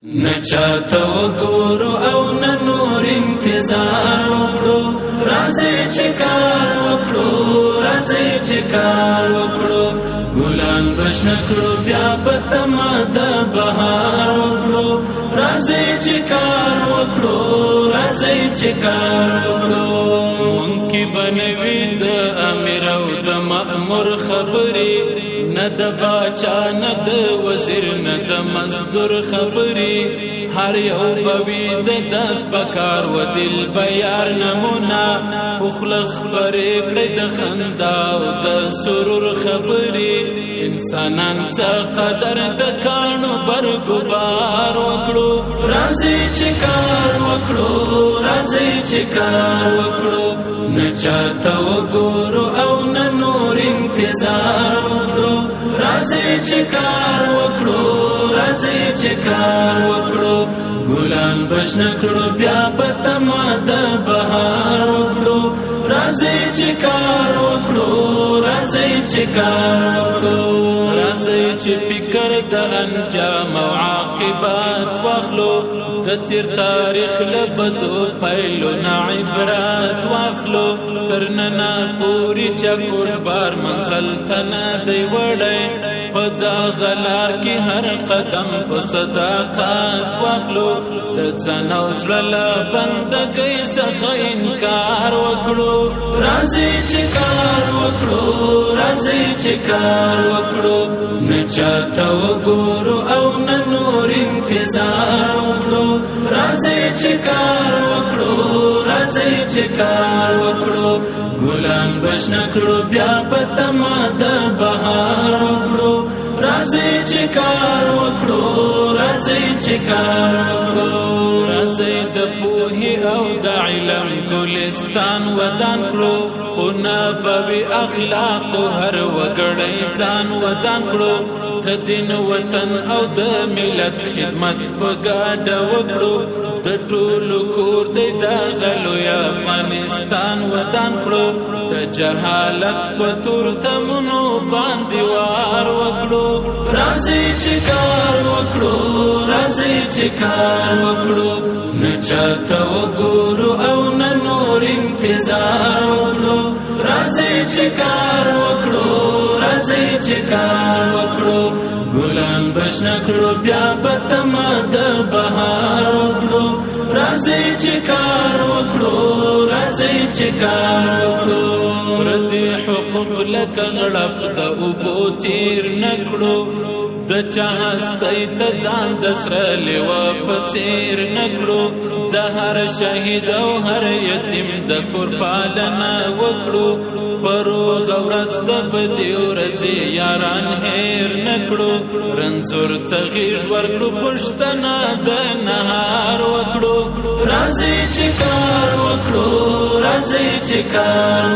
نچاته وګورو او نه نور انتظار وکړو راځي چې کار وکړو راځي چې کار وکړو ګلان بشن کړو بیا په تمه د بهار وکړو راځي چې کار وکړو راځي چې کار وکړو مونږ بنوي د امیر او د مأمور خبري نه د باچا نه د وزیر نه د مزدور خبري هر یو بوي د دست بکار و دل بیار نمونه پخل خبرې کړې د خندا او د سرور خبري انسانان څه قدر د کانو برګو بار وکړو راځي چې کار وکړو راځي چې کار وکړو نه چاته وګورو او نه نور انتظار وکړو راځي چې کار وکړو راځي چې کار وکړو ګلان بشن کړو بیا په تمه د بهار وکړو راځي چې کار وکړو راځي چې کار وکړو راځي چې فکر د انجام او عاقبت واخلو د تیر تاریخ لبدو پیلو نا عبرت واخلو ترننا پوری چکوش بار منزل تنا دی وړی په دا غلار کې هر قدم په صداقت واخلو د ځان او زړه بندګۍ څخه انکار وکړو راځي چې کار وکړو راځي چې کار وکړو نه چاته وګورو او نه نور انتظار وکړو راځي چې کار وکړو راځي چې کار وکړو ګلان بشن کړو بیا په تمه د بهار وکړو راځي چې کار وکړو راځي چې کار وکړو راځي د پوهې او د علم ګلستان ودان کړو خو نبوي اخلاق هر وګړی ځان ودان کړو د دین وطن او د ملت خدمت په ګاډه وکړو د ټولو کور دی د غلوی افغانستان ودان کړو د جهالت په تور تمنو باندې وار وکړو راځي چې کار وکړو راځي چې کار وکړو نه چاته وګورو او نه نور انتظار وکړو راځي چې کار وکړو راځي چې کار وکړو ګلان بشن کړو بیا په تمه د بهار وکړو راځي چې کار وکړو راځي چې کار وکړو پردي حقوق لکه غړپ د اوبو تیر نکړو د چا هستی د ځان د سره لیوه په څیر نکړو د هر شهید او هر یتیم د کور پالنه وکړو پروغ ورځ د بدې ورځې یاران هیر نکړو رنځور ته غېږ ورکړو پښتنه د نهار وکړو راځي چې کار وکړو راځي چې کار